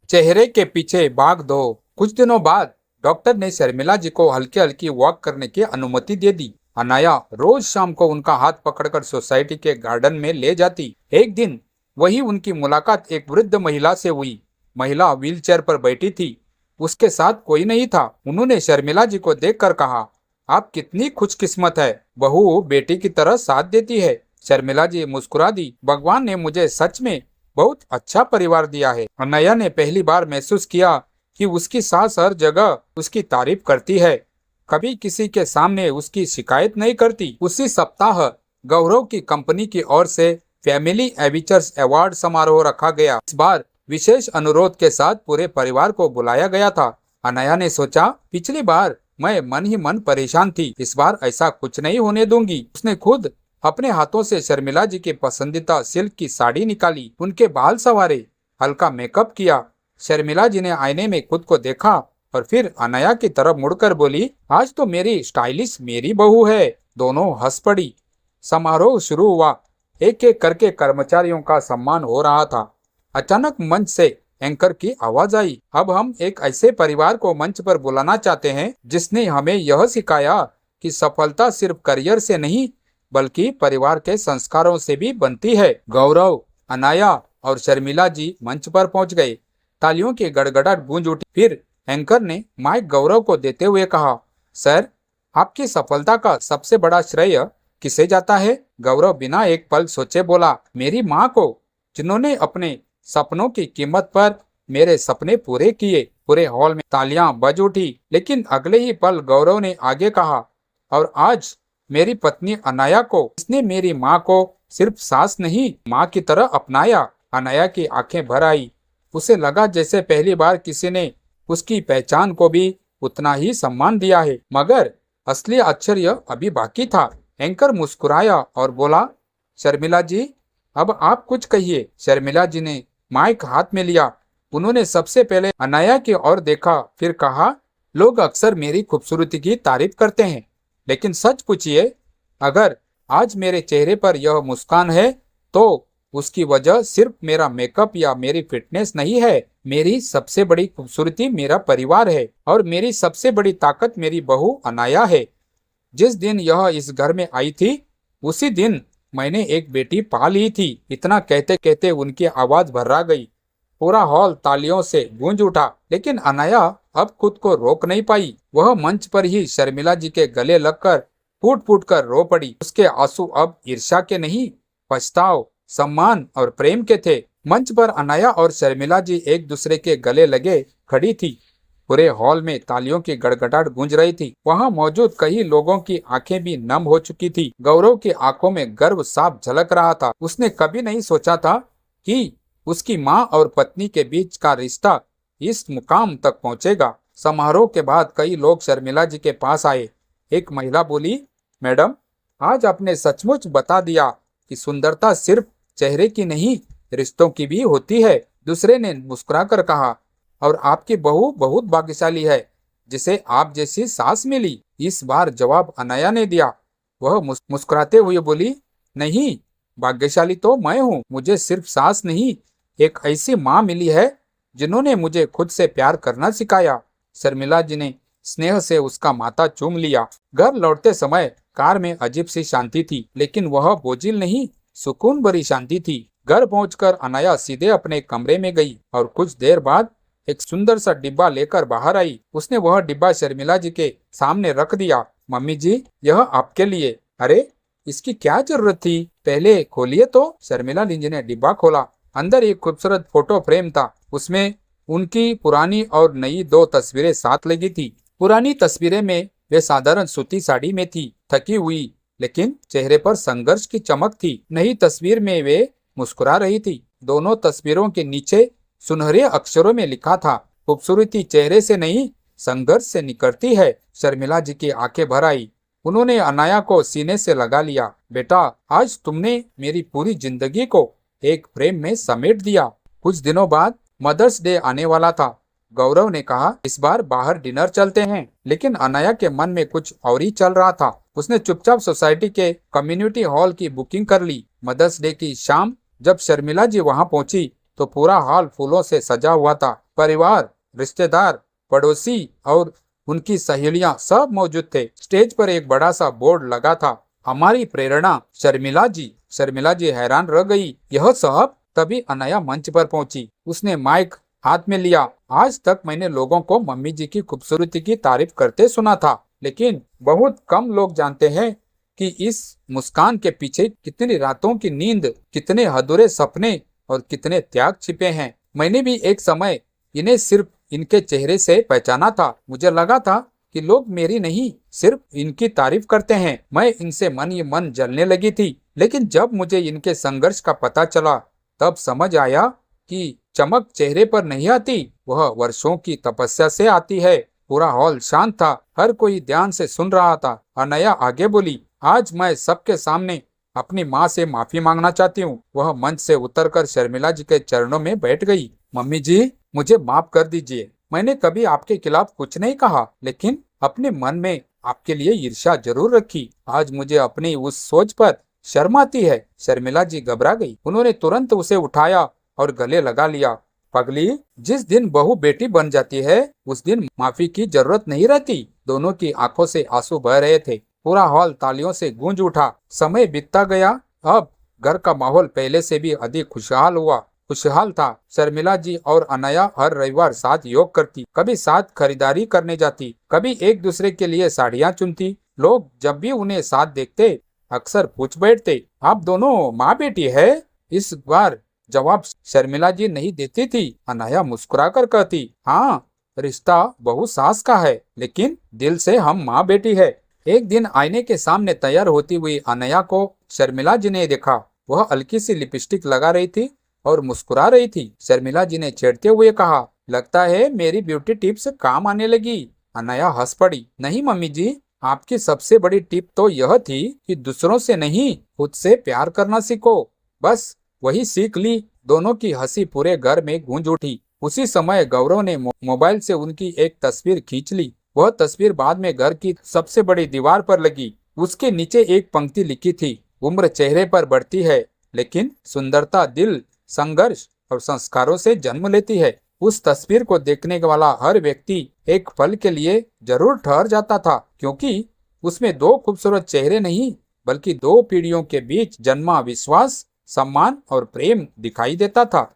चेहरे के पीछे भाग दो। कुछ दिनों बाद डॉक्टर ने शर्मिला जी को हल्की हल्की वॉक करने की अनुमति दे दी। अनाया रोज शाम को उनका हाथ पकड़कर सोसाइटी के गार्डन में ले जाती। एक दिन वही उनकी मुलाकात एक वृद्ध महिला से हुई। महिला व्हीलचेयर पर बैठी थी। उसके साथ कोई नहीं था। उन्होंने शर्मिला जी को देखकर कहा, आप कितनी खुशकिस्मत है, बहू बेटी की तरह साथ देती है। शर्मिला जी मुस्कुरा दी, भगवान ने मुझे सच में बहुत अच्छा परिवार दिया है। अनया ने पहली बार महसूस किया कि उसकी सास हर जगह उसकी तारीफ करती है, कभी किसी के सामने उसकी शिकायत नहीं करती। उसी सप्ताह गौरव की कंपनी की ओर से फैमिली एविचर्स अवार्ड समारोह रखा गया। इस बार विशेष अनुरोध के साथ पूरे परिवार को बुलाया गया था। अनया ने सोचा, पिछली बार मैं मन ही मन परेशान थी, इस बार ऐसा कुछ नहीं होने दूंगी। उसने खुद अपने हाथों से शर्मिला जी की पसंदीदा सिल्क की साड़ी निकाली, उनके बाल संवारे, हल्का मेकअप किया। शर्मिला जी ने आईने में खुद को देखा और फिर अनया की तरफ मुड़कर बोली, आज तो मेरी स्टाइलिश मेरी बहू है। दोनों हंस पड़ी। समारोह शुरू हुआ। एक एक करके कर्मचारियों का सम्मान हो रहा था। अचानक मंच से एंकर की आवाज आई, अब हम एक ऐसे परिवार को मंच पर बुलाना चाहते हैं जिसने हमें यह सिखाया कि सफलता सिर्फ करियर से नहीं बल्कि परिवार के संस्कारों से भी बनती है। गौरव, अनाया और शर्मिला जी मंच पर पहुंच गए। तालियों की गड़गड़ाहट गूंज उठी। फिर एंकर ने माइक गौरव को देते हुए कहा, सर, आपकी सफलता का सबसे बड़ा श्रेय किसे जाता है? गौरव बिना एक पल सोचे बोला, मेरी माँ को, जिन्होंने अपने सपनों की कीमत पर मेरे सपने पूरे किए। पूरे हॉल में तालियां बज उठी। लेकिन अगले ही पल गौरव ने आगे कहा, और आज मेरी पत्नी अनाया को, इसने मेरी माँ को सिर्फ सास नहीं माँ की तरह अपनाया। अनाया की आंखें भर आई। उसे लगा जैसे पहली बार किसी ने उसकी पहचान को भी उतना ही सम्मान दिया है। मगर असली आश्चर्य अभी बाकी था। एंकर मुस्कुराया और बोला, शर्मिला जी, अब आप कुछ कहिए। शर्मिला जी ने माइक हाथ में लिया। उन्होंने सबसे पहले अनाया की ओर देखा, फिर कहा, लोग अक्सर मेरी खूबसूरती की तारीफ करते हैं, लेकिन सच पूछिए, अगर आज मेरे चेहरे पर यह मुस्कान है तो उसकी वजह सिर्फ मेरा मेकअप या मेरी फिटनेस नहीं है। मेरी सबसे बड़ी खूबसूरती मेरा परिवार है और मेरी सबसे बड़ी ताकत मेरी बहू अनाया है। जिस दिन यह इस घर में आई थी उसी दिन मैंने एक बेटी पा ली थी। इतना कहते कहते उनकी आवाज भर्रा गई। पूरा हॉल तालियों से गूंज उठा। लेकिन अनाया अब खुद को रोक नहीं पाई। वह मंच पर ही शर्मिला जी के गले लगकर फूट फूट कर रो पड़ी। उसके आंसू अब ईर्ष्या के नहीं, पछताव, सम्मान और प्रेम के थे। मंच पर अनाया और शर्मिला जी एक दूसरे के गले लगे खड़ी थी। पूरे हॉल में तालियों की गड़गड़ाहट गूंज रही थी। वहां मौजूद कई लोगों की आंखें भी नम हो चुकी थी। गौरव की आंखों में गर्व साफ झलक रहा था। उसने कभी नहीं सोचा था कि उसकी माँ और पत्नी के बीच का रिश्ता इस मुकाम तक पहुंचेगा। समारोह के बाद कई लोग शर्मिला जी के पास आए। एक महिला बोली, मैडम, आज आपने सचमुच बता दिया कि सुंदरता सिर्फ चेहरे की नहीं, रिश्तों की भी होती है। दूसरे ने मुस्कुराकर कहा, और आपकी बहू बहुत भाग्यशाली है जिसे आप जैसी सास मिली। इस बार जवाब अनाया ने दिया। वह मुस्कुराते हुए बोली, नहीं, भाग्यशाली तो मैं हूँ। मुझे सिर्फ सास नहीं, एक ऐसी माँ मिली है जिन्होंने मुझे खुद से प्यार करना सिखाया। शर्मिला जी ने स्नेह से उसका माथा चूम लिया। घर लौटते समय कार में अजीब सी शांति थी, लेकिन वह बोझिल नहीं, सुकून भरी शांति थी। घर पहुंचकर अनाया सीधे अपने कमरे में गई और कुछ देर बाद एक सुंदर सा डिब्बा लेकर बाहर आई। उसने वह डिब्बा शर्मिला जी के सामने रख दिया। मम्मी जी, यह आपके लिए। अरे, इसकी क्या जरूरत थी, पहले खोलिए तो। शर्मिला जी ने डिब्बा खोला। अंदर एक खूबसूरत फोटो फ्रेम था। उसमें उनकी पुरानी और नई दो तस्वीरें साथ लगी थी। पुरानी तस्वीरें में वे साधारण सूती साड़ी में थी, थकी हुई, लेकिन चेहरे पर संघर्ष की चमक थी। नई तस्वीर में वे मुस्कुरा रही थी। दोनों तस्वीरों के नीचे सुनहरे अक्षरों में लिखा था, खूबसूरती चेहरे से नहीं, संघर्ष से निकलती है। शर्मिला जी की आंखें भर आई। उन्होंने अनाया को सीने से लगा लिया। बेटा, आज तुमने मेरी पूरी जिंदगी को एक फ्रेम में समेट दिया। कुछ दिनों बाद मदर्स डे आने वाला था। गौरव ने कहा, इस बार बाहर डिनर चलते हैं। लेकिन अनाया के मन में कुछ और ही चल रहा था। उसने चुपचाप सोसाइटी के कम्युनिटी हॉल की बुकिंग कर ली। मदर्स डे की शाम जब शर्मिला जी वहां पहुंची तो पूरा हॉल फूलों से सजा हुआ था। परिवार, रिश्तेदार, पड़ोसी और उनकी सहेलियां सब मौजूद थे। स्टेज पर एक बड़ा सा बोर्ड लगा था, हमारी प्रेरणा शर्मिला जी। शर्मिला जी हैरान रह गई। यह सब? तभी अनया मंच पर पहुंची। उसने माइक हाथ में लिया। आज तक मैंने लोगों को मम्मी जी की खूबसूरती की तारीफ करते सुना था, लेकिन बहुत कम लोग जानते हैं कि इस मुस्कान के पीछे कितनी रातों की नींद, कितने अधूरे सपने और कितने त्याग छिपे हैं। मैंने भी एक समय इन्हें सिर्फ इनके चेहरे से पहचाना था। मुझे लगा था कि लोग मेरी नहीं, सिर्फ इनकी तारीफ करते हैं। मैं इनसे मन ही मन जलने लगी थी। लेकिन जब मुझे इनके संघर्ष का पता चला, तब समझ आया कि चमक चेहरे पर नहीं आती, वह वर्षों की तपस्या से आती है। पूरा हॉल शांत था, हर कोई ध्यान से सुन रहा था। अनया आगे बोली, आज मैं सबके सामने अपनी माँ से माफी मांगना चाहती हूँ। वह मंच से उतरकर शर्मिला जी के चरणों में बैठ गई। मम्मी जी, मुझे माफ कर दीजिए। मैंने कभी आपके खिलाफ कुछ नहीं कहा, लेकिन अपने मन में आपके लिए ईर्ष्या जरूर रखी। आज मुझे अपनी उस सोच पर शर्म आती है। शर्मिला जी घबरा गई। उन्होंने तुरंत उसे उठाया और गले लगा लिया। पगली, जिस दिन बहू बेटी बन जाती है, उस दिन माफी की जरूरत नहीं रहती। दोनों की आंखों से आंसू बह रहे थे। पूरा हॉल तालियों से गूंज उठा। समय बीतता गया। अब घर का माहौल पहले से भी अधिक खुशहाल था। शर्मिला जी और अनया हर रविवार साथ योग करती, कभी साथ खरीदारी करने जाती, कभी एक दूसरे के लिए साड़ियाँ चुनती। लोग जब भी उन्हें साथ देखते, अक्सर पूछ बैठते, आप दोनों माँ बेटी है? इस बार जवाब शर्मिला जी नहीं देती थी। अनया मुस्कुरा कर कहती, हाँ, रिश्ता बहू सास का है, लेकिन दिल से हम माँ बेटी है। एक दिन आईने के सामने तैयार होती हुई अनया को शर्मिला जी ने देखा। वह हल्की सी लिपस्टिक लगा रही थी और मुस्कुरा रही थी। शर्मिला जी ने छेड़ते हुए कहा, लगता है मेरी ब्यूटी टिप्स काम आने लगी। अनया हंस पड़ी। नहीं मम्मी जी, आपकी सबसे बड़ी टिप तो यह थी कि दूसरों से नहीं, खुद से प्यार करना सीखो। बस वही सीख ली। दोनों की हंसी पूरे घर में गूंज उठी। उसी समय गौरव ने मोबाइल से उनकी एक तस्वीर खींच ली। वह तस्वीर बाद में घर की सबसे बड़ी दीवार पर लगी। उसके नीचे एक पंक्ति लिखी थी, उम्र चेहरे पर बढ़ती है, लेकिन सुंदरता दिल, संघर्ष और संस्कारों से जन्म लेती है। उस तस्वीर को देखने वाला हर व्यक्ति एक पल के लिए जरूर ठहर जाता था, क्योंकि उसमें दो खूबसूरत चेहरे नहीं, बल्कि दो पीढ़ियों के बीच जन्मा विश्वास, सम्मान और प्रेम दिखाई देता था।